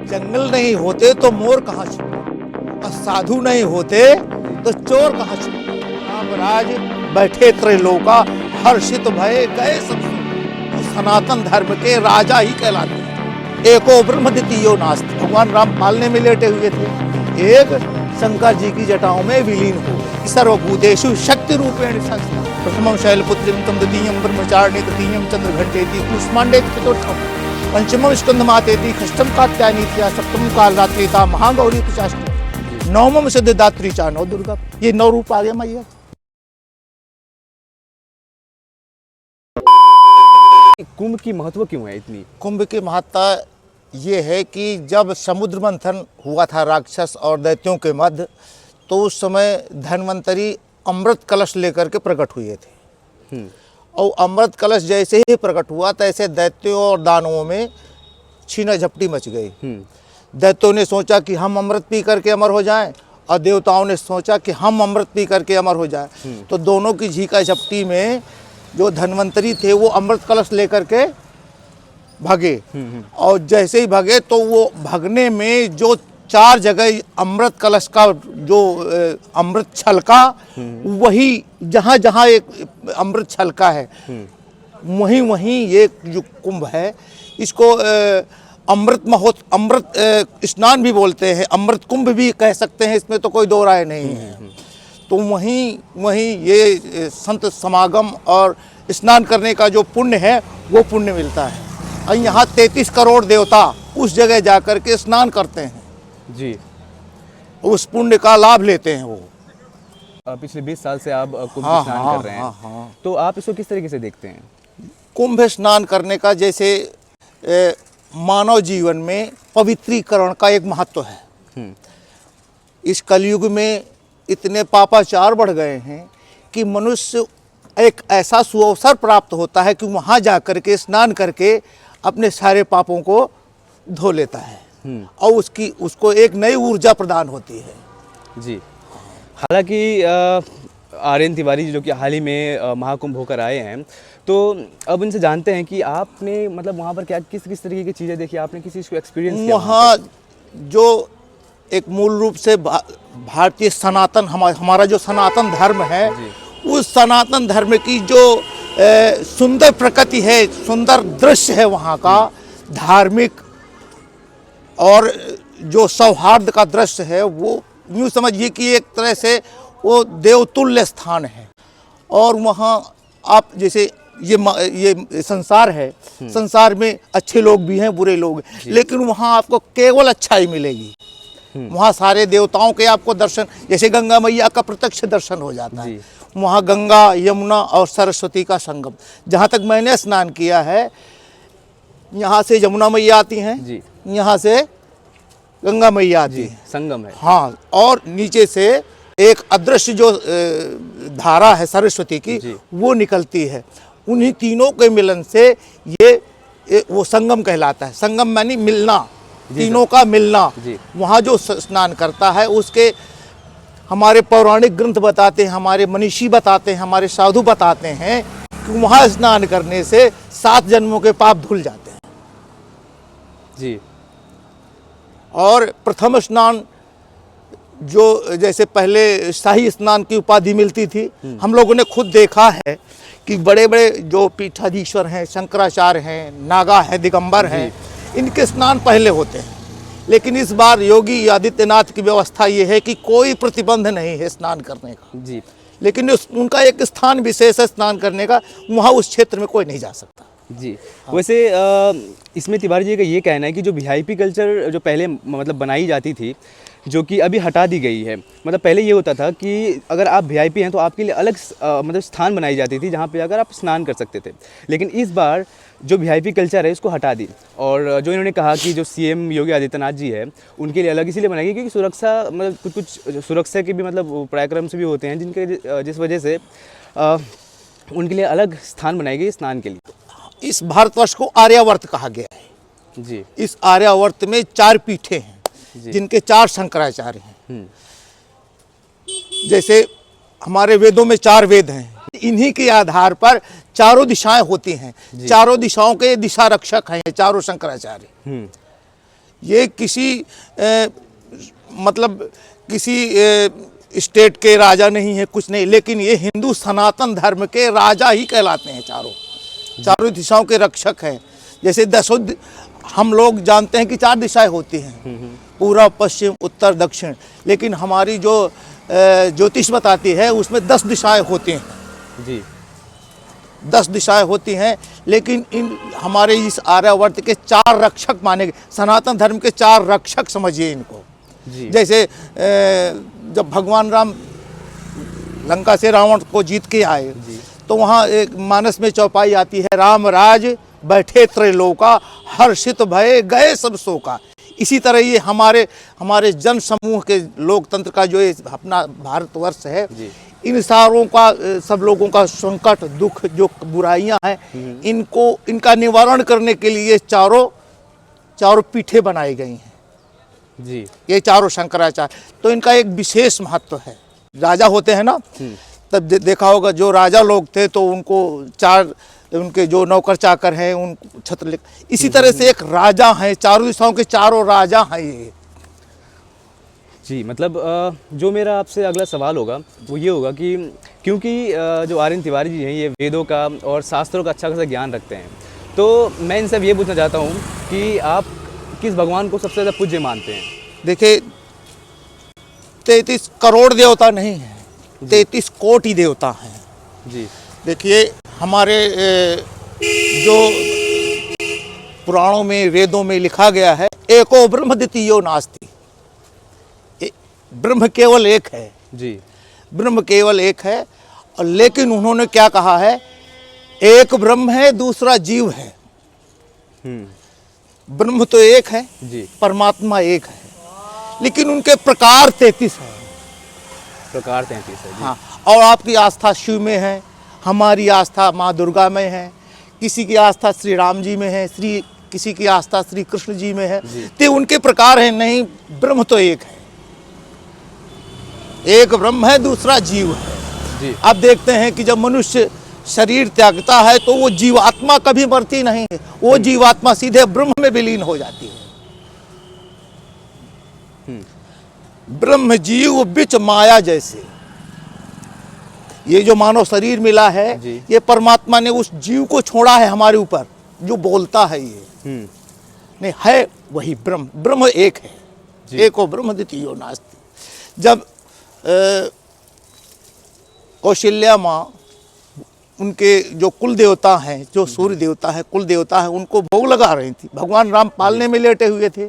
जंगल नहीं होते तो मोर कहाँ छुपे, और साधु नहीं होते तो चोर कहाँ छुपे। रामराज बैठे त्रैलोका, हर्षित भये गए सब सो। तो सनातन धर्म के राजा ही कहलाते हैं। एको ब्रह्म द्वितीयो नास्ति। भगवान राम पालने में लेटे हुए थे, एक शंकर जी की जटाओं में विलीन हो गए। सर्वभूतेषु शक्ति रूपेण संस्थिता। प्रथमं शैलपुत्रीं तं द्वितीयं ब्रह्मचारिणी तृतीयं चंद्रघंटेति कुष्मांडेति चतुर्थं पंचमं स्कंदमातेति षष्ठं कात्यायनीति सप्तमं कालरात्रिता महागौरी चाष्टमी नवमं सिद्धिदात्री चा नौ दुर्गा। ये 9 रूप आ गए मैया। कुंभ की महत्व क्यों है इतनी? कुंभ की महत्ता ये है कि जब समुद्र मंथन हुआ था राक्षस और दैत्यों के मध्य, तो उस समय धन्वंतरी अमृत कलश लेकर के प्रकट हुए थे। और अमृत कलश जैसे ही प्रकट हुआ तैसे दैत्यों और दानवों में छीना झपटी मच गई। दैत्यों ने सोचा कि हम अमृत पी करके अमर हो जाएं, और देवताओं ने सोचा कि हम अमृत पी करके अमर हो जाएं। तो दोनों की झीका झपटी में जो धन्वंतरी थे वो अमृत कलश लेकर के भागे। और जैसे ही भागे तो वो भागने में जो 4 जगह अमृत कलश का जो अमृत छलका, वही जहाँ जहाँ एक अमृत छलका है वहीं वहीं ये जो कुंभ है इसको अमृत स्नान भी बोलते हैं, अमृत कुंभ भी कह सकते हैं, इसमें तो कोई दो राय नहीं है। तो वहीं ये संत समागम और स्नान करने का जो पुण्य है वो पुण्य मिलता है। और यहाँ 33 करोड़ देवता उस जगह जाकर के स्नान करते हैं जी, उस पुण्य का लाभ लेते हैं वो। पिछले 20 साल से आप कुंभ हाँ, स्नान हाँ, कर रहे हैं। हाँ। तो आप इसको किस तरीके से देखते हैं? कुंभ स्नान करने का जैसे मानव जीवन में पवित्रीकरण का एक महत्व है। इस कलयुग में इतने पापाचार बढ़ गए हैं कि मनुष्य एक ऐसा सुअवसर प्राप्त होता है कि वहाँ जा कर के स्नान करके अपने सारे पापों को धो लेता है, और उसको एक नई ऊर्जा प्रदान होती है। जी, हालांकि आर्यन तिवारी जो कि हाल ही में महाकुंभ होकर आए हैं, तो अब इनसे जानते हैं कि आपने मतलब वहाँ पर क्या किस तरीके की चीज़ें देखी, आपने किसी चीज़ को एक्सपीरियंस किया? वहाँ जो एक मूल रूप से भारतीय सनातन हमारा जो सनातन धर्म है, उस सनातन धर्म की जो सुंदर प्रकृति है, सुंदर दृश्य है वहाँ का, धार्मिक और जो सौहार्द का दृश्य है, वो यूँ समझिए कि एक तरह से वो देवतुल्य स्थान है। और वहाँ आप जैसे ये संसार है, संसार में अच्छे लोग भी हैं, बुरे लोग, लेकिन वहाँ आपको केवल अच्छाई मिलेगी। वहाँ सारे देवताओं के आपको दर्शन, जैसे गंगा मैया का प्रत्यक्ष दर्शन हो जाता है। वहाँ गंगा, यमुना और सरस्वती का संगम, जहाँ तक मैंने स्नान किया है, यहाँ से यमुना मैया आती हैं, यहाँ से गंगा मैया आती है, संगम है। हाँ, और नीचे से एक अदृश्य जो धारा है सरस्वती की, वो निकलती है। उन्हीं तीनों के मिलन से ये वो संगम कहलाता है। संगम मानी मिलना, तीनों का मिलना। वहाँ जो स्नान करता है उसके हमारे पौराणिक ग्रंथ बताते हैं, हमारे मनीषी बताते हैं, हमारे साधु बताते हैं कि वहाँ स्नान करने से 7 जन्मों के पाप धुल जाते हैं। जी। और प्रथम स्नान जो जैसे पहले शाही स्नान की उपाधि मिलती थी, हम लोगों ने खुद देखा है कि बड़े बड़े जो पीठाधीश्वर हैं, शंकराचार्य हैं, नागा हैं, दिगंबर हैं, इनके स्नान पहले होते हैं। लेकिन इस बार योगी आदित्यनाथ की व्यवस्था ये है कि कोई प्रतिबंध नहीं है स्नान करने का जी, लेकिन उनका एक स्थान विशेष है स्नान करने का, वहाँ उस क्षेत्र में कोई नहीं जा सकता जी। वैसे इसमें तिवारी जी का ये कहना है कि जो वीआईपी कल्चर जो पहले मतलब बनाई जाती थी, जो कि अभी हटा दी गई है। मतलब पहले ये होता था कि अगर आप वीआईपी हैं तो आपके लिए अलग मतलब स्थान बनाई जाती थी जहाँ पे अगर आप स्नान कर सकते थे। लेकिन इस बार जो वीआईपी कल्चर है इसको हटा दी, और जो इन्होंने कहा कि जो सीएम योगी आदित्यनाथ जी है उनके लिए अलग इसलिए बनाई गई क्योंकि सुरक्षा मतलब कुछ सुरक्षा के भी मतलब पराक्रम से भी होते हैं, जिनके जिस वजह से उनके लिए अलग स्थान बनाई गई स्नान के लिए। इस भारतवर्ष को आर्यावर्त कहा गया है जी। इस आर्यावर्त में 4 पीठें हैं जिनके 4 शंकराचार्य हैं। जैसे हमारे वेदों में 4 वेद हैं, इन्हीं के आधार पर चारों दिशाएं होती हैं। चारों दिशाओं के दिशा रक्षक हैं चारों शंकराचार्य। ये किसी मतलब किसी स्टेट के राजा नहीं है, कुछ नहीं, लेकिन ये हिंदू सनातन धर्म के राजा ही कहलाते हैं। चारों दिशाओं के रक्षक हैं। जैसे हम लोग जानते हैं कि 4 दिशाएं होती हैं, पूर्व, पश्चिम, उत्तर, दक्षिण, लेकिन हमारी जो ज्योतिष बताती है उसमें 10 दिशाएं होती हैं जी। 10 दिशाएं होती हैं, लेकिन इन हमारे इस आर्यावर्त के 4 रक्षक माने गए। सनातन धर्म के 4 रक्षक समझिए इनको जी। जैसे जब भगवान राम लंका से रावण को जीत के आए तो वहाँ एक मानस में चौपाई आती है, राम राज बैठे त्रैलोका, हर्षित भये गए सब शोका। इसी तरह ये हमारे जन समूह के लोकतंत्र का जो ये अपना भारतवर्ष है, इन सारों का सब लोगों का संकट दुख जो बुराइयां हैं इनका निवारण करने के लिए चारों पीठें बनाई गई हैं जी। ये चारों शंकराचार्य। तो इनका एक विशेष महत्व है। राजा होते हैं ना, तब देखा होगा जो राजा लोग थे तो उनको 4 उनके जो नौकर चाकर हैं उन छत्र, इसी तरह से एक राजा है, चारों दिशाओं के चारों राजा हैं ये जी। मतलब जो मेरा आपसे अगला सवाल होगा वो ये होगा कि क्योंकि जो आर्यन तिवारी जी हैं ये वेदों का और शास्त्रों का अच्छा खासा ज्ञान रखते हैं, तो मैं इनसे अब ये पूछना चाहता हूँ कि आप किस भगवान को सबसे ज़्यादा पूज्य मानते हैं? देखिए 33 करोड़ देवता नहीं है, 33 कोटि देवता हैं जी। देखिए हमारे जो पुराणों में वेदों में लिखा गया है, एको ब्रह्म द्वितीयो नास्ति, ब्रह्म केवल एक है जी। ब्रह्म केवल एक है। और लेकिन उन्होंने क्या कहा है, एक ब्रह्म है दूसरा जीव है। ब्रह्म तो एक है जी, परमात्मा एक है, लेकिन उनके प्रकार 33 है। प्रकार 33 है जी। हाँ, और आपकी आस्था शिव में है, हमारी आस्था माँ दुर्गा में है, किसी की आस्था श्री राम जी में है, किसी की आस्था श्री कृष्ण जी में है। तो उनके प्रकार हैं, नहीं ब्रह्म तो एक है, एक ब्रह्म है दूसरा जीव है जी। अब देखते हैं कि जब मनुष्य शरीर त्यागता है तो वो जीवात्मा कभी मरती नहीं है, वो जीवात्मा सीधे ब्रह्म में विलीन हो जाती है। ब्रह्म जीव बिच माया जैसे ये जो मानव शरीर मिला है ये परमात्मा ने उस जीव को छोड़ा है हमारे ऊपर जो बोलता है, ये नहीं है वही ब्रह्म। ब्रह्म एक है, एको ब्रह्म द्वितीयो नास्ति। जब कौशल्या माँ उनके जो कुल देवता हैं, जो सूर्य देवता है कुल देवता है, उनको भोग लगा रही थी। भगवान राम पालने में लेटे हुए थे।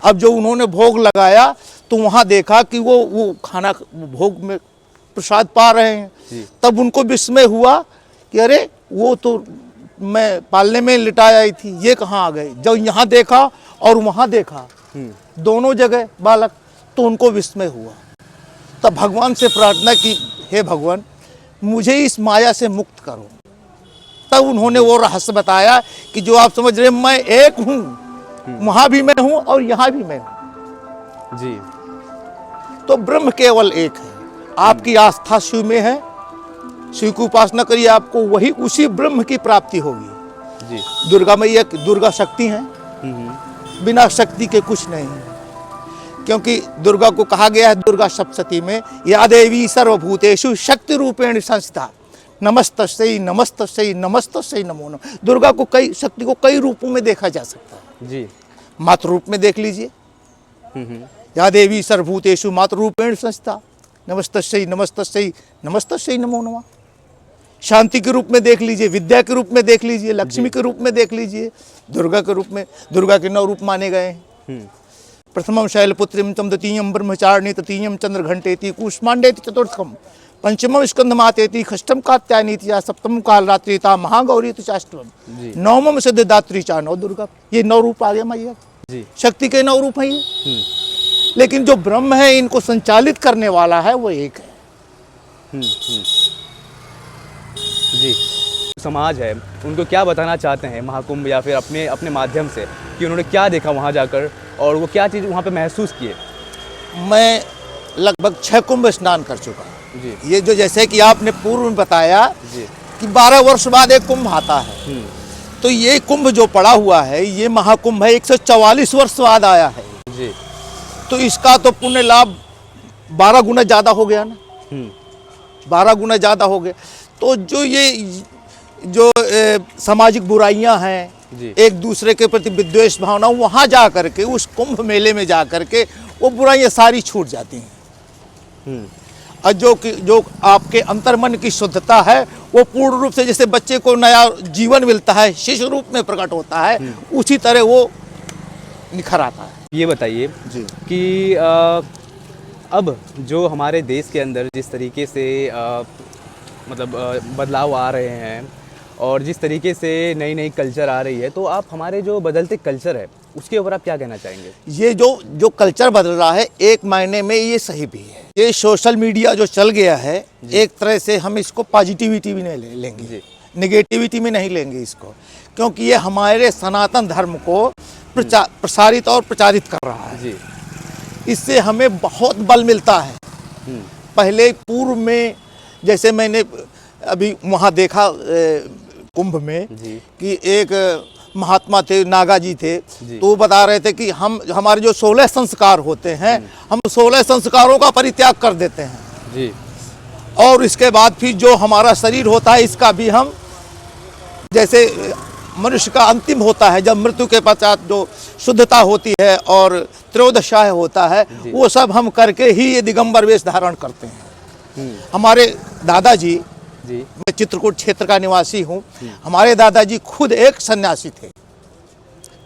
अब जो उन्होंने भोग लगाया तो वहाँ देखा कि वो खाना भोग में प्रसाद पा रहे हैं। तब उनको विस्मय हुआ कि अरे वो तो मैं पालने में लिटाई आई थी, ये कहाँ आ गए। जब यहाँ देखा और वहाँ देखा दोनों जगह बालक, तो उनको विस्मय हुआ। तब भगवान से प्रार्थना की, हे भगवान मुझे इस माया से मुक्त करो। तब उन्होंने वो रहस्य बताया कि जो आप समझ रहे मैं एक हूँ, वहाँ भी मैं हूँ और यहाँ भी मैं हूँ जी। तो ब्रह्म केवल एक है। आपकी आस्था शिव में है, शिव की उपासना करिए, आपको वही उसी ब्रह्म की प्राप्ति होगी जी। दुर्गा मैया, दुर्गा शक्ति हैं, बिना शक्ति के कुछ नहीं है। क्योंकि दुर्गा को कहा गया है दुर्गा सप्तशती में, या देवी सर्वभूतेषु शक्ति रूपेण संस्थिता नमस्तस्यै नमस्तस्यै नमस्तस्यै नमो नमः। दुर्गा को शक्ति को कई रूपों में देखा जा सकता है जी। मातृ रूप में देख लीजिए, या देवी सर्वभूतेषु मातृ रूपेण संस्थिता नमस्तस्यै नमस्तस्यै नमस्तस्यै नमो नमः। शांति के रूप में देख लीजिए, विद्या के रूप में देख लीजिए, लक्ष्मी के रूप में देख लीजिए, दुर्गा के रूप में। दुर्गा के 9 रूप माने गए हैं। प्रथमं शैलपुत्रीं तं द्वितीयं ब्रह्मचारिणी तृतीयं चंद्रघंटेति कूष्मांडेति चतुर्थम पंचमं स्कंदमातेति षष्ठम कात्यायनीति या सप्तमं कालरात्रिता महागौरीति चाष्टवम नवमं सिद्धिदात्री चा 9 दुर्गा। ये 9 रूप आ गए मैया जी। शक्ति के 9 रूप हैं ये। लेकिन जो ब्रह्म है इनको संचालित करने वाला है वो एक है जी। समाज है उनको क्या बताना चाहते हैं महाकुंभ या फिर अपने माध्यम से कि उन्होंने क्या देखा वहाँ जाकर और वो क्या चीज़ वहाँ पे महसूस किए? मैं लगभग 6 कुंभ स्नान कर चुका जी। ये जो जैसे कि आपने पूर्व में बताया जी कि 12 वर्ष बाद एक कुंभ आता है, तो ये कुंभ जो पड़ा हुआ है, ये महाकुंभ है, 144 वर्ष बाद आया है। जी। तो इसका तो पुण्य लाभ 12 गुना ज़्यादा हो गया ना, 12 गुना ज़्यादा हो गया। तो जो सामाजिक बुराइयां हैं, जी। एक दूसरे के प्रति विद्वेष भावना, वहाँ जा करके, उस कुंभ मेले में जा करके वो बुराइयां सारी छूट जाती हैं। और जो आपके अंतर्मन की शुद्धता है, वो पूर्ण रूप से, जैसे बच्चे को नया जीवन मिलता है, शिशु रूप में प्रकट होता है, उसी तरह वो निखर आता है। ये बताइए जी। कि अब जो हमारे देश के अंदर जिस तरीके से बदलाव आ रहे हैं और जिस तरीके से नई नई कल्चर आ रही है, तो आप हमारे जो बदलते कल्चर है उसके ऊपर आप क्या कहना चाहेंगे? ये जो कल्चर बदल रहा है, एक मायने में ये सही भी है। ये सोशल मीडिया जो चल गया है, एक तरह से हम इसको पॉजिटिविटी भी नहीं लेंगे, नेगेटिविटी में नहीं लेंगे इसको, क्योंकि ये हमारे सनातन धर्म को प्रसारित और प्रचारित कर रहा है। जी। इससे हमें बहुत बल मिलता है। पहले पूर्व में, जैसे मैंने अभी वहाँ देखा कुंभ में कि एक महात्मा थे, नागा जी थे, तो वो बता रहे थे कि हमारे जो 16 संस्कार होते हैं, हम 16 संस्कारों का परित्याग कर देते हैं जी। और इसके बाद फिर जो हमारा शरीर होता है, इसका भी हम, जैसे मनुष्य का अंतिम होता है, जब मृत्यु के पश्चात जो शुद्धता होती है और त्रयोदशाय होता है, वो सब हम करके ही ये दिगंबर वेश धारण करते हैं। हमारे दादाजी जी, मैं चित्रकूट क्षेत्र का निवासी हूँ, हमारे दादाजी खुद एक सन्यासी थे।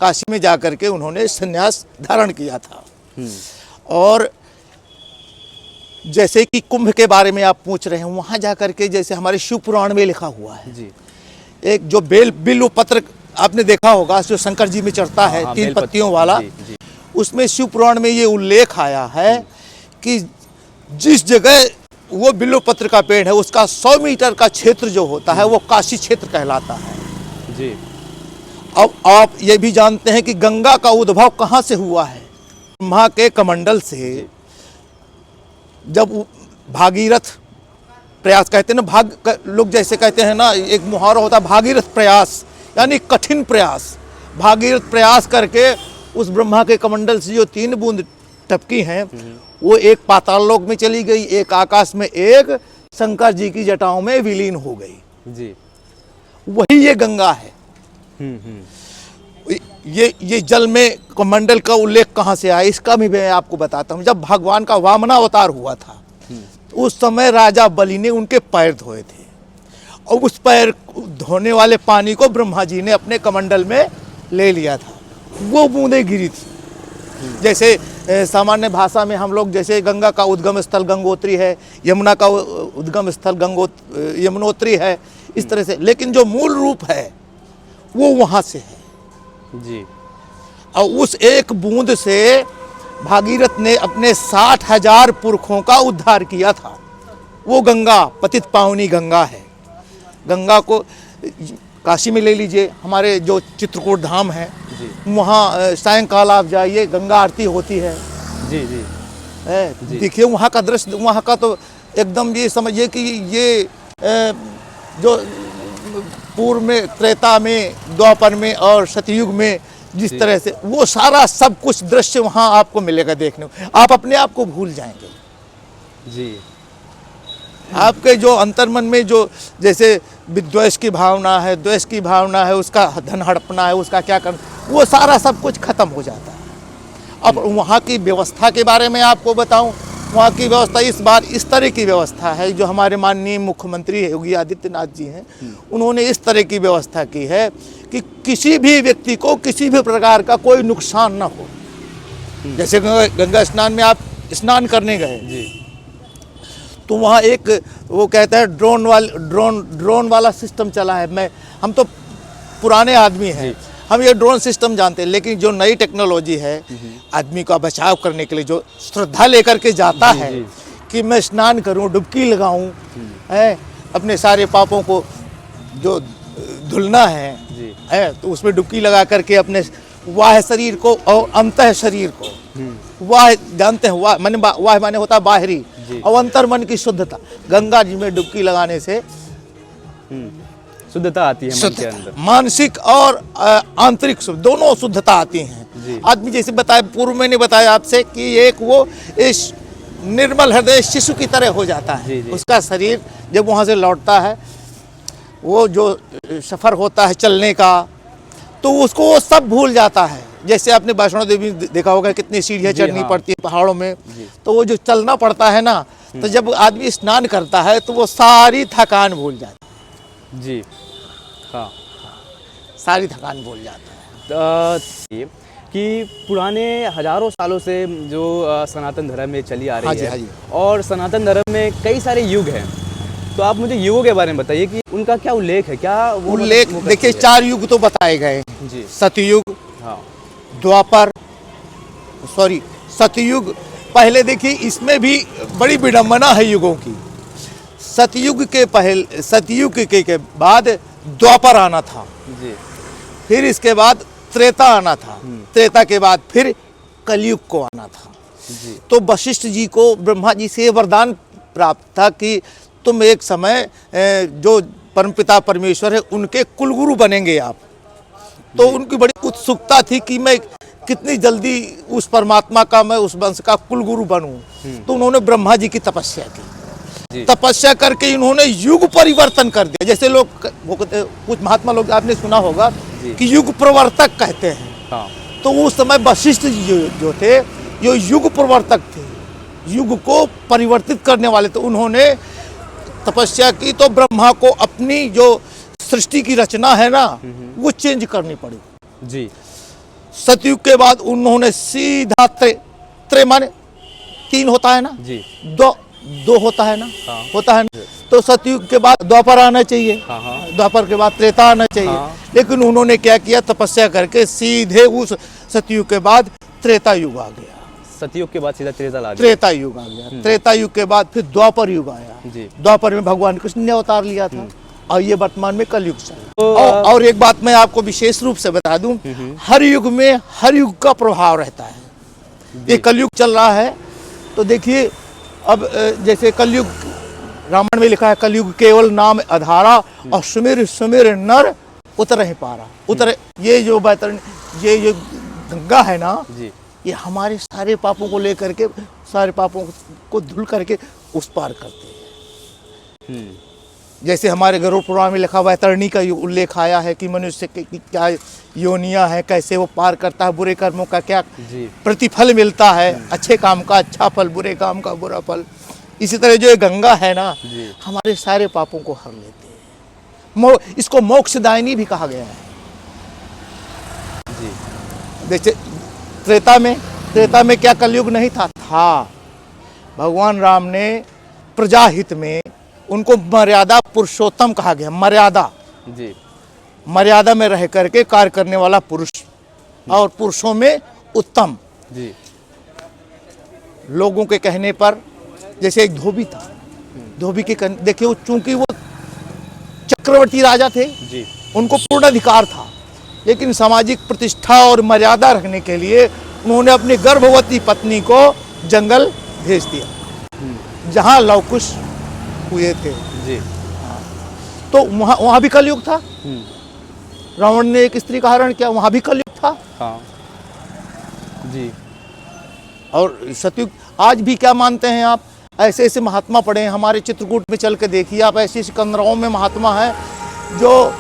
काशी में जाकर के उन्होंने सन्यास धारण किया था। और जैसे कि कुंभ के बारे में आप पूछ रहे हैं, वहाँ जाकर के जैसे हमारे शिव पुराण में लिखा हुआ है जी। एक जो बिल्व पत्र आपने देखा होगा, जो शंकर जी में चढ़ता है, 3 पत्तियों वाला, उसमें शिव पुराण में ये उल्लेख आया है कि जिस जगह वो बिल्व पत्र का पेड़ है, उसका 100 मीटर का क्षेत्र जो होता है, वो काशी क्षेत्र कहलाता है जी। अब आप ये भी जानते हैं कि गंगा का उद्भव कहाँ से हुआ है? ब्रह्मा के कमंडल से। जब भागीरथ प्रयास कहते हैं ना, लोग जैसे कहते हैं ना, एक मुहावरा होता है भागीरथ प्रयास, यानी कठिन प्रयास। भागीरथ प्रयास करके उस ब्रह्मा के कमंडल से जो 3 बूंद टपकी हैं, वो एक पाताल लोक में चली गई, एक आकाश में, एक शंकर जी की जटाओं में विलीन हो गई जी। वही ये गंगा है। ये जल में कमंडल का उल्लेख कहाँ से आया, इसका भी मैं आपको बताता हूँ। जब भगवान का वामनावतार हुआ था, उस समय राजा बलि ने उनके पैर धोए थे, और उस पैर धोने वाले पानी को ब्रह्मा जी ने अपने कमंडल में ले लिया था। वो बूंदें गिरी थी। जैसे सामान्य भाषा में हम लोग, जैसे गंगा का उद्गम स्थल गंगोत्री है, यमुना का उद्गम स्थल यमुनोत्री है, इस तरह से, लेकिन जो मूल रूप है वो वहाँ से है जी। और उस एक बूंद से भागीरथ ने अपने 60,000 पुरखों का उद्धार किया था। वो गंगा पतित पावनी गंगा है। गंगा को काशी में ले लीजिए, हमारे जो चित्रकूट धाम है, वहाँ सायंकाल आप जाइए, गंगा आरती होती है जी जी। देखिए वहाँ का दृश्य, वहाँ का तो एकदम ये समझिए कि ये जो पूर्व में, त्रेता में, द्वापर में और सतयुग में जिस तरह से वो सारा सब कुछ दृश्य वहाँ आपको मिलेगा देखने को, आप अपने आप को भूल जाएंगे जी। आपके जो अंतर्मन में जो जैसे विद्वेष की भावना है, द्वेष की भावना है, उसका धन हड़पना है, उसका क्या करना, वो सारा सब कुछ खत्म हो जाता है। अब वहाँ की व्यवस्था के बारे में आपको बताऊं, वहाँ की व्यवस्था इस बार इस तरह की व्यवस्था है, जो हमारे माननीय मुख्यमंत्री योगी आदित्यनाथ जी हैं, उन्होंने इस तरह की व्यवस्था की है कि किसी भी व्यक्ति को किसी भी प्रकार का कोई नुकसान ना हो। जैसे गंगा स्नान में आप स्नान करने गए जी, तो वहाँ एक वो कहता है ड्रोन वाला सिस्टम चला है। हम तो पुराने आदमी हैं, हम ये ड्रोन सिस्टम जानते हैं, लेकिन जो नई टेक्नोलॉजी है, आदमी का बचाव करने के लिए जो श्रद्धा लेकर के जाता है कि मैं स्नान करूं, डुबकी लगाऊं, अपने सारे पापों को जो धुलना है, तो उसमें डुबकी लगा करके अपने वाह शरीर को और अंतः शरीर को, वाह जानते हैं, वाह माने होता है बाहरी, और अंतर मन की शुद्धता, गंगा जी में डुबकी लगाने से शुद्धता आती है मन के अंदर। मानसिक और आंतरिक दोनों शुद्धता आती हैं। जी। आदमी जैसे बताया, पूर्व मैंने बताया आपसे कि एक वो इस निर्मल हृदय शिशु की तरह हो जाता है। जी, जी। उसका शरीर जब वहाँ से लौटता है, वो जो सफ़र होता है चलने का, तो उसको वो सब भूल जाता है। जैसे आपने वैष्णो देवी देखा होगा, कितनी सीढ़ियाँ जी, चढ़नी हाँ। पड़ती है पहाड़ों में, जी। तो वो जो चलना पड़ता है ना, तो जब आदमी स्नान करता है तो वो सारी थकान भूल जाता है, जी हाँ। सारी थकान भूल जाता है। ये कि पुराने हजारों सालों से जो सनातन धर्म में चली आ हाँ रही जी, है, हाँ जी। और सनातन धर्म में कई सारे युग हैं, तो आप मुझे युगों के बारे में बताइए कि उनका क्या उल्लेख है, क्या वो उल्लेख वो देखिए, करती है? 4 युग तो बताए गए हैं। जी सतयुग, हाँ। द्वापर, सतयुग। पहले देखिए, इसमें भी बड़ी विडंबना है युगों की। सतयुग के बाद द्वापर आना था, जी फिर इसके बाद त्रेता आना था, त्रेता के बाद फिर कलयुग को आना था। जी तो वशिष्ठ जी को ब्रह्मा जी से वरदान प्राप्त था कि तुम एक समय जो परमपिता परमेश्वर है उनके कुलगुरु बनेंगे आप। तो उनकी बड़ी उत्सुकता थी कि मैं कितनी जल्दी उस परमात्मा का, मैं उस वंश का कुलगुरु बनूं। तो उन्होंने ब्रह्मा जी की तपस्या की। जी। तपस्या करके इन्होंने युग परिवर्तन कर दिया। जैसे लोग कुछ महात्मा लोग आपने सुना होगा जी। कि युग प्रवर्तक कहते हैं। हाँ। तो उस समय वशिष्ठ जी जो थे, जो युग प्रवर्तक थे, युग को परिवर्तित करने वाले थे। उन्होंने तपस्या की तो ब्रह्मा को अपनी जो सृष्टि की रचना है ना, वो चेंज करनी पड़ी। जी सतयुग के बाद उन्होंने सीधा त्रे माने 3 होता है ना, जी 2 होता है ना, हाँ। होता है ना। तो सतयुग के बाद द्वापर आना चाहिए, हाँ हाँ। द्वापर के बाद त्रेता आना चाहिए। हाँ। लेकिन उन्होंने क्या किया, तपस्या करके सीधे उस सतयुग के बाद त्रेता युग आ गया। सतयुग के बाद सीधा त्रेता ला दिया। त्रेता युग आ गया। त्रेता युग के बाद फिर द्वापर युग आया। जी। द्वापर में भगवान कृष्ण ने अवतार लिया था, और ये वर्तमान में कलयुग चल रहा तो, है। और एक बात मैं आपको विशेष रूप से बता दूं, हर युग में हर युग का प्रभाव रहता है। ये कलयुग चल रहा है, तो देखिए अब जैसे कलयुग, रामायण में लिखा है, कलयुग केवल नाम आधारा, और सुमिर सुमिर नर उतर पारा। उतर, ये जो बैतरणी, ये जो गंगा है ना, जी ये हमारे सारे पापों को लेकर के, सारे पापों को धुल करके उस पार करते हैं। जैसे हमारे गरुड़ पुराण में लिखा वैतरणी का उल्लेख आया है कि मनुष्य की क्या योनियां हैं, कैसे वो पार करता है, बुरे कर्मों का क्या जी प्रतिफल मिलता है, अच्छे काम का अच्छा फल, बुरे काम का बुरा फल। इसी तरह जो ये गंगा है ना, जी। हमारे सारे पापों को हर लेते हैं। इसको मोक्षदायिनी भी कहा गया है। जी जैसे त्रेता में क्या कलयुग नहीं था? भगवान राम ने प्रजाहित में उनको मर्यादा पुरुषोत्तम कहा गया। जी मर्यादा में रह करके कार्य करने वाला पुरुष, और पुरुषों में उत्तम। जी लोगों के कहने पर, जैसे एक धोबी था, धोबी के देखिए, चूंकि वो चक्रवर्ती राजा थे, जी उनको पूर्ण अधिकार था, लेकिन सामाजिक प्रतिष्ठा और मर्यादा रखने के लिए उन्होंने अपनी गर्भवती पत्नी को जंगल भेज दिया, जहां लवकुश हुए थे। जी तो वहां भी कलयुग था। रावण ने एक स्त्री का हरण किया, वहां भी कलयुग था। हाँ। जी और सतयुग आज भी क्या मानते हैं आप? ऐसे ऐसे महात्मा पड़े हैं हमारे चित्रकूट में, चल के देखिए आप, ऐसी सिकंदराओं में महात्मा है जो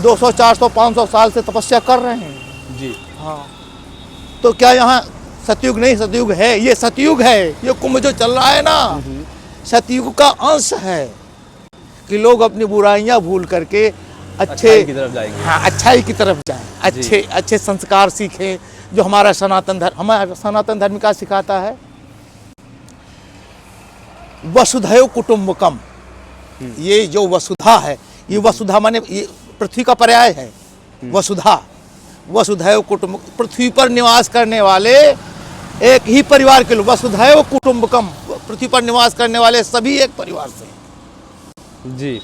200 400 500 साल से तपस्या कर रहे हैं। जी हाँ, तो क्या यहाँ सतयुग नहीं? सतयुग है, ये सतयुग है। ये कुंभ जो चल रहा है ना, सतयुग का अंश है कि लोग अपनी बुराइयां भूल करके अच्छाई की तरफ जाएंगे। हाँ, अच्छाई की तरफ जाएं, अच्छे संस्कार सीखें। जो हमारा सनातन धर्म क्या सिखाता है? वसुधैव कुटुंबकम। ये जो वसुधा है, ये वसुधा माने ये पृथ्वी का पर्याय है। वसुधैव कुटुंब, पृथ्वी पर निवास करने वाले एक ही परिवार के लोग। वसुधैव कुटुंबकम, पृथ्वी पर निवास करने वाले सभी एक परिवार से। जी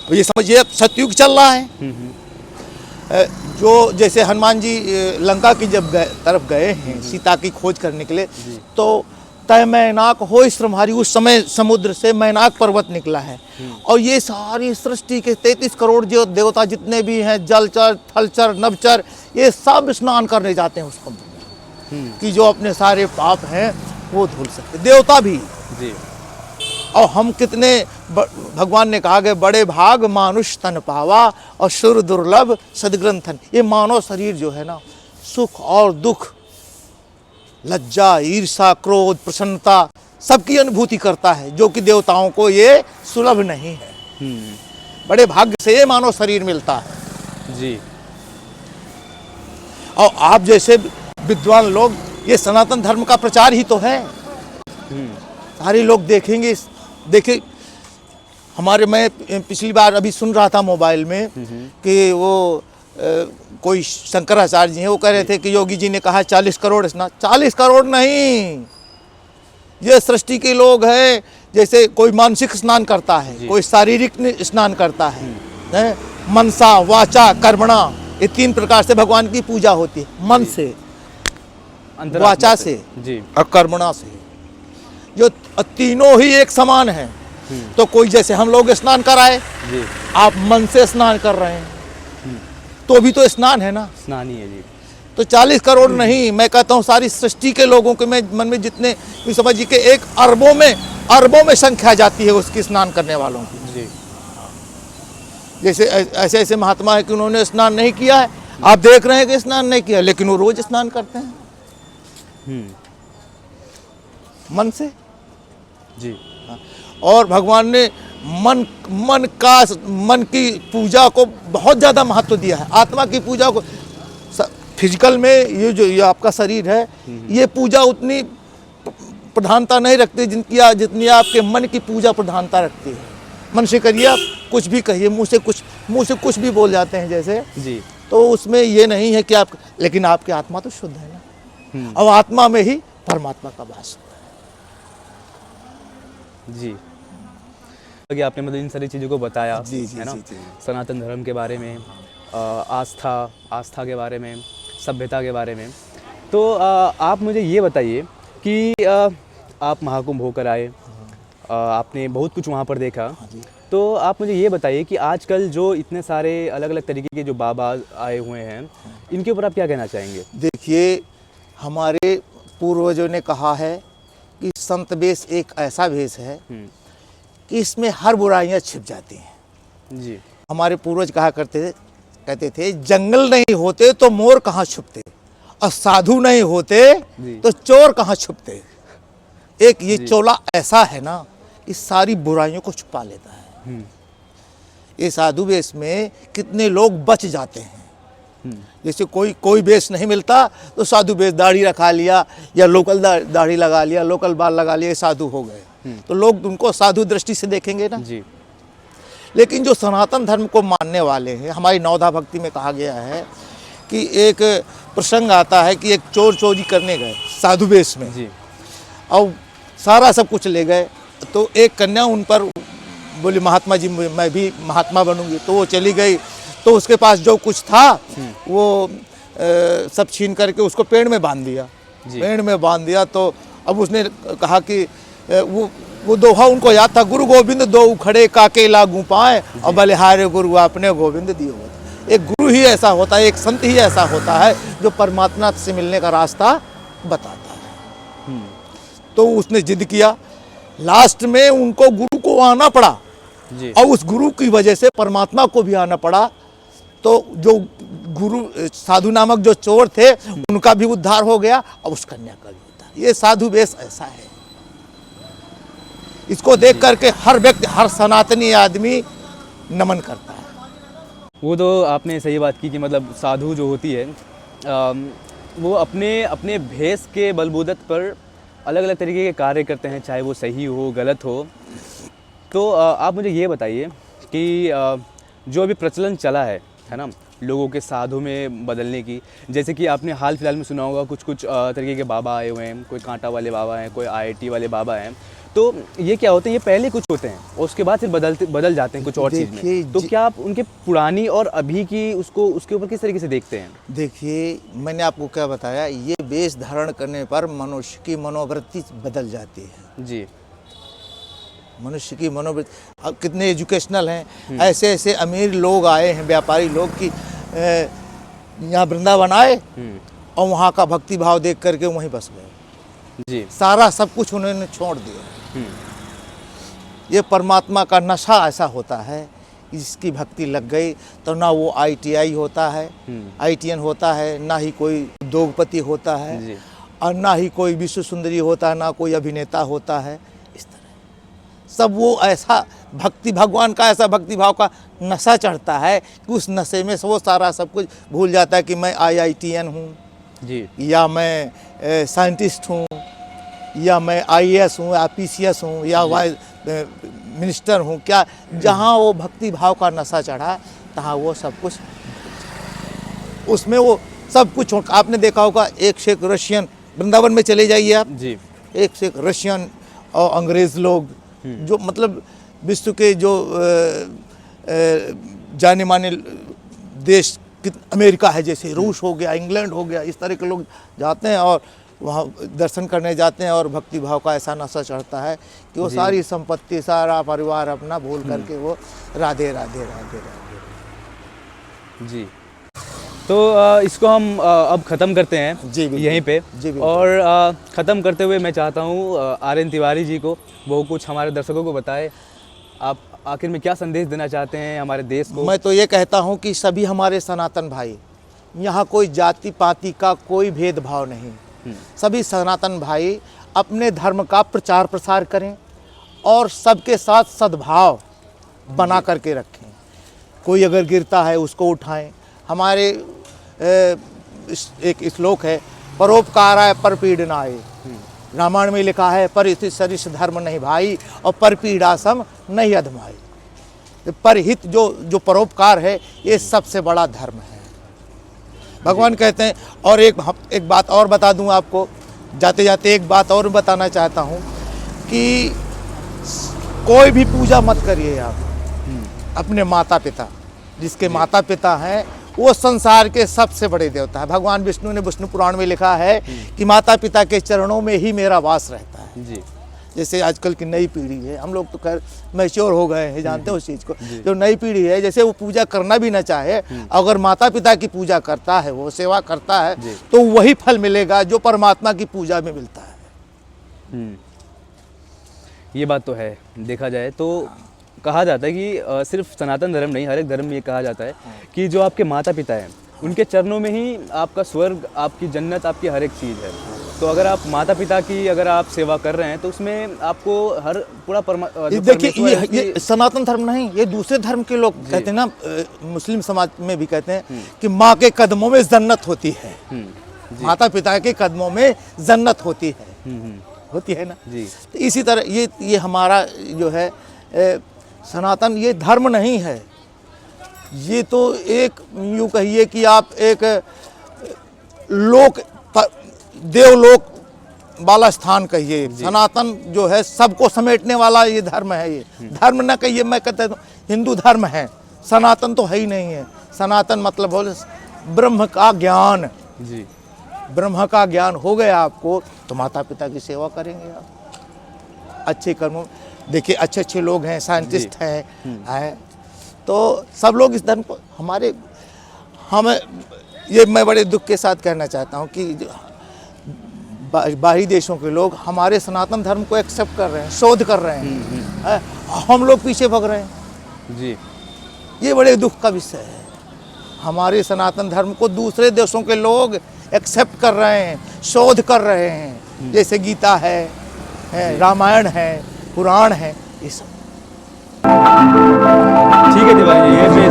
ये समझिए, सतयुग चल रहा है। जो जैसे हनुमान जी लंका की जब तरफ गए हैं सीता की खोज करने के लिए, तो तय मैनाक हो श्रमहारी, उस समय समुद्र से मैनाक पर्वत निकला है। और ये सारी सृष्टि के 33 करोड़ जो देवता जितने भी हैं, जलचर थलचर नभचर, ये सब स्नान करने जाते हैं उस कुंभ में कि जो अपने सारे पाप हैं वो धुल सकते, देवता भी जी। और हम कितने भगवान ने कहा कि बड़े भाग मानुष तन पावा और सुर दुर्लभ सदग्रंथन। ये मानव शरीर जो है ना, सुख और दुख, लज्जा ईर्षा क्रोध प्रसन्नता सबकी अनुभूति करता है, जो कि देवताओं को ये सुलभ नहीं है। बड़े भाग्य से ये मानव शरीर मिलता है जी। और आप जैसे विद्वान लोग, ये सनातन धर्म का प्रचार ही तो है। सारे लोग देखेंगे, देखिए हमारे, मैं पिछली बार अभी सुन रहा था मोबाइल में कि वो कोई शंकराचार्य जी हैं, वो कह रहे थे कि योगी जी ने कहा 40 करोड़ स्नान। 40 करोड़ नहीं, ये सृष्टि के लोग हैं। जैसे कोई मानसिक स्नान करता है, कोई शारीरिक स्नान करता है। मनसा वाचा कर्मणा, ये 3 प्रकार से भगवान की पूजा होती है। मन से, वाचा से जी, और कर्मणा से, जो तीनों ही एक समान है। तो कोई जैसे हम लोग स्नान कराए जी, आप मन से स्नान कर रहे हैं तो भी तो स्नान है ना, स्नान ही है जी। तो 40 करोड़ नहीं, मैं कहता हूँ सारी सृष्टि के लोगों के मन में जितने भी समझिए कि 1 अरबों में संख्या जाती है उसकी स्नान करने वालों की। जी। जैसे ऐसे ऐसे महात्मा है कि उन्होंने स्नान नहीं किया है, आप देख रहे हैं कि स्नान नहीं किया, लेकिन वो रोज स्नान करते हैं मन से जी। और भगवान ने मन की पूजा को बहुत ज़्यादा महत्व दिया है। आत्मा की पूजा को, फिजिकल में ये आपका शरीर है, ये पूजा उतनी प्रधानता नहीं रखती जितनी आपके मन की पूजा प्रधानता रखती है। मन से करिए, आप कुछ भी कहिए, मुंह से कुछ भी बोल जाते हैं जैसे जी। तो उसमें ये नहीं है कि आप, लेकिन आपकी आत्मा तो शुद्ध है ना, और आत्मा में ही परमात्मा का वास है। जी, कि आपने मतलब इन सारी चीज़ों को बताया, जी, जी, है ना, जी, जी। सनातन धर्म के बारे में, आस्था के बारे में, सभ्यता के बारे में। तो आप मुझे ये बताइए कि आप महाकुंभ होकर आए, आपने बहुत कुछ वहाँ पर देखा, तो आप मुझे ये बताइए कि आजकल जो इतने सारे अलग अलग तरीके के जो बाबा आए हुए हैं, इनके ऊपर आप क्या कहना चाहेंगे? देखिए, हमारे पूर्वजों ने कहा है कि संत वेश एक ऐसा वेश है कि इसमें हर बुराइयां छिप जाती हैं। जी। हमारे पूर्वज कहते थे जंगल नहीं होते तो मोर कहाँ छुपते, और साधु नहीं होते तो चोर कहाँ छुपते। एक ये चोला ऐसा है ना, इस सारी बुराइयों को छुपा लेता है। ये साधु वेश में कितने लोग बच जाते हैं। जैसे कोई वेश नहीं मिलता तो साधु वेश, दाढ़ी रखा लिया या लोकल दाढ़ी लगा लिया, लोकल बाल लगा लिया, साधु हो गए, तो लोग उनको साधु दृष्टि से देखेंगे ना जी। लेकिन जो सनातन धर्म को मानने वाले हैं, हमारी नवधा भक्ति में कहा गया है कि एक प्रसंग आता है कि एक चोर चोरी करने गए साधु वेश में जी। और सारा सब कुछ ले गए। तो एक कन्या उन पर बोली, महात्मा जी मैं भी महात्मा बनूंगी। तो वो चली गई, तो उसके पास जो कुछ था वो सब छीन करके उसको पेड़ में बांध दिया। पेड़ में बांध दिया तो अब उसने कहा कि वो दोहा उनको याद था, गुरु गोविंद दो खड़े काके लागू पाए और बलिहारे गुरु आपने गोविंद दियो। एक गुरु ही ऐसा होता है, एक संत ही ऐसा होता है जो परमात्मा से मिलने का रास्ता बताता है। तो उसने जिद किया, लास्ट में उनको गुरु को आना पड़ा जी। और उस गुरु की वजह से परमात्मा को भी आना पड़ा। तो जो गुरु साधु नामक जो चोर थे उनका भी उद्धार हो गया और उस कन्या का भी उद्धार। ये साधु वेश ऐसा है, इसको देख करके हर व्यक्ति, हर सनातनी आदमी नमन करता है। वो तो आपने सही बात की कि मतलब साधु जो होती है वो अपने भेष के बलबूते पर अलग अलग तरीके के कार्य करते हैं, चाहे वो सही हो गलत हो। तो आप मुझे ये बताइए कि जो अभी प्रचलन चला है ना, लोगों के साधु में बदलने की, जैसे कि आपने हाल फिलहाल में सुना होगा कुछ तरीके के बाबा आए हुए हैं, कोई कांटा वाले बाबा हैं, कोई IIT वाले बाबा हैं। तो ये क्या होते हैं, ये पहले कुछ होते हैं और उसके बाद फिर बदल जाते हैं कुछ और चीज़ देखिए, में। तो क्या आप उनके पुरानी और अभी की उसके ऊपर किस तरीके से देखते हैं? देखिए, मैंने आपको क्या बताया, ये वेश धारण करने पर मनुष्य की मनोवृत्ति बदल जाती है। जी। मनुष्य की मनोवृत्ति, अब कितने एजुकेशनल हैं, ऐसे ऐसे अमीर लोग आए हैं, व्यापारी लोग कि यहाँ वृंदावन आए और वहाँ का भक्ति भाव देख करके वहीं बस गए। जी। सारा सब कुछ उन्होंने छोड़ दिया। ये परमात्मा का नशा ऐसा होता है, इसकी भक्ति लग गई तो ना वो ITI होता है, ITN होता है, ना ही कोई उद्योगपति होता है, जी। और ना ही कोई विश्व सुंदरी होता है, ना कोई अभिनेता होता है। इस तरह सब वो ऐसा भक्ति, भगवान का ऐसा भक्ति भाव का नशा चढ़ता है कि उस नशे में वो सारा सब कुछ भूल जाता है कि मैं IITN हूँ, जी। या मैं साइंटिस्ट हूँ, या मैं IAS हूँ, या PCS हूँ, या वाइस मिनिस्टर हूँ। क्या जहाँ वो भक्ति भाव का नशा चढ़ा, तहाँ वो सब कुछ, उसमें वो सब कुछ आपने देखा होगा, एक से एक रशियन, वृंदावन में चले जाइए आप, जी। एक से एक रशियन और अंग्रेज़ लोग, जो मतलब विश्व के जो जाने माने देश, अमेरिका है, जैसे रूस हो गया, इंग्लैंड हो गया, इस तरह के लोग जाते हैं और वहाँ दर्शन करने जाते हैं और भक्ति भाव का ऐसा नशा चढ़ता है कि वो सारी संपत्ति, सारा परिवार अपना भूल करके वो राधे राधे राधे राधे। जी। तो इसको हम अब ख़त्म करते हैं जी बिल्कुल। यहीं पे। जी बिल्कुल। और ख़त्म करते हुए मैं चाहता हूँ RN तिवारी जी को वो कुछ हमारे दर्शकों को बताए, आप आखिर में क्या संदेश देना चाहते हैं हमारे देश को? मैं तो ये कहता हूँ कि सभी हमारे सनातन भाई, यहाँ कोई जाति पाति का कोई भेदभाव नहीं, सभी सनातन भाई अपने धर्म का प्रचार प्रसार करें और सबके साथ सद्भाव बना करके रखें। कोई अगर गिरता है उसको उठाएं। हमारे एक श्लोक है, परोपकाराय परपीडनाय, रामायण में लिखा है, परिहित सरिस धर्म नहीं भाई और परपीड़ा सम नहीं अधमाई। परहित जो परोपकार है, ये सबसे बड़ा धर्म है, भगवान कहते हैं। और एक बात और बता दूं आपको, जाते जाते एक बात और बताना चाहता हूं कि कोई भी पूजा मत करिए आप अपने माता पिता, जिसके माता पिता हैं वो संसार के सबसे बड़े देवता है। भगवान विष्णु ने विष्णु पुराण में लिखा है कि माता पिता के चरणों में ही मेरा वास रहता है। जी। जैसे आजकल की नई पीढ़ी है, हम लोग तो खैर मैच्योर हो गए हैं, जानते हैं उस चीज़ को। जो नई पीढ़ी है, जैसे वो पूजा करना भी ना चाहे, अगर माता पिता की पूजा करता है, वो सेवा करता है, तो वही फल मिलेगा जो परमात्मा की पूजा में मिलता है। ये बात तो है। देखा जाए तो कहा जाता है कि सिर्फ सनातन धर्म नहीं, हर एक धर्म में ये कहा जाता है कि जो आपके माता पिता हैं उनके चरणों में ही आपका स्वर्ग, आपकी जन्नत, आपकी हर एक चीज़ है। तो अगर आप माता पिता की अगर आप सेवा कर रहे हैं तो उसमें आपको हर पूरा देखिए, ये सनातन धर्म नहीं, ये दूसरे धर्म के लोग कहते हैं ना, मुस्लिम समाज में भी कहते हैं कि माँ के कदमों में जन्नत होती है, माता पिता के कदमों में जन्नत होती है ना जी। तो इसी तरह ये हमारा जो है सनातन, ये धर्म नहीं है, ये तो एक यूँ कहिए कि आप एक देवलोक वाला स्थान कहिए। सनातन जो है सबको समेटने वाला ये धर्म है। ये धर्म न कहिए, मैं कहता हूँ हिंदू धर्म है, सनातन तो है ही नहीं है। सनातन मतलब बोले ब्रह्म का ज्ञान। जी। ब्रह्म का ज्ञान हो गया आपको तो माता पिता की सेवा करेंगे आप, अच्छे कर्मों। देखिए अच्छे अच्छे लोग हैं, साइंटिस्ट हैं, तो सब लोग इस धर्म को हमें ये मैं बड़े दुख के साथ कहना चाहता हूँ कि बाहरी देशों के लोग हमारे सनातन धर्म को एक्सेप्ट कर रहे हैं, शोध कर रहे हैं, हम लोग पीछे भग रहे हैं। जी। ये बड़े दुख का विषय है। हमारे सनातन धर्म को दूसरे देशों के लोग एक्सेप्ट कर रहे हैं, शोध कर रहे हैं, जैसे गीता है, रामायण है, पुराण है, ये सब। ठीक है तिवारी जी,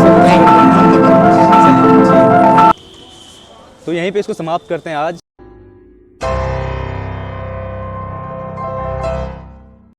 तो यहीं पे इसको समाप्त करते हैं आज।